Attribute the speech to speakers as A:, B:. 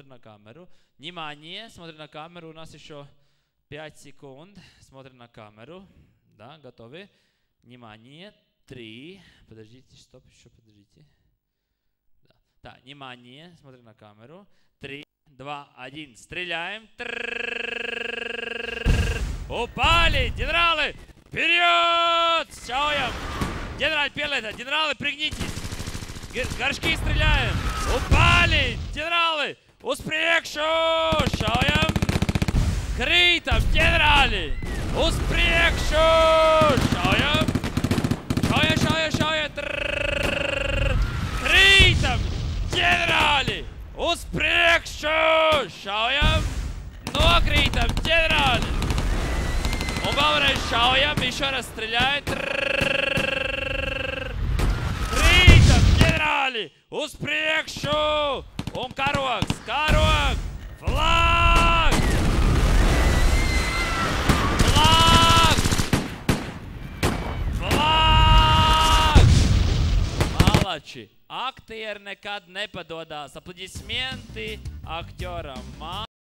A: смотрит на камеру. Внимание, смотрит на камеру. У нас еще 5 секунд. Смотрит на камеру. Да, готовы? Внимание. 3. Подождите, стоп, еще подождите. Да. Так, внимание, смотрит на камеру. 3, 2, 1. Стреляем. Упали! Генералы! Вперед! Шаоям! Генерал Пелета! Генералы, пригнитесь! Горшки стреляем! Упали! Генералы! Успрекшу! Шаоям! Критом! Генерали! Успрекшу! Шаоям! Шаоя, шаоя, шаоя! Критом! Генерали! Успрекшу! Шаоям! Ну, критом! Генерали! Убаврай Шаоям, еще раз стреляет. Критом, генерали, успрекшу. Каруакс, Каруак, флаг. Флаг. Флаг. Молодцы. Aktieri nekad nepadodas. Aplodismenti aktioram.